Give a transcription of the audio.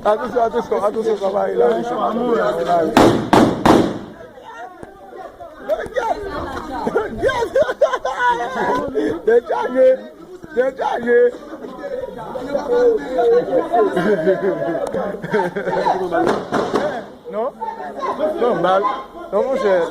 Attention, ça va, il a déchargé. Non? Non, mal. Non, mon cher.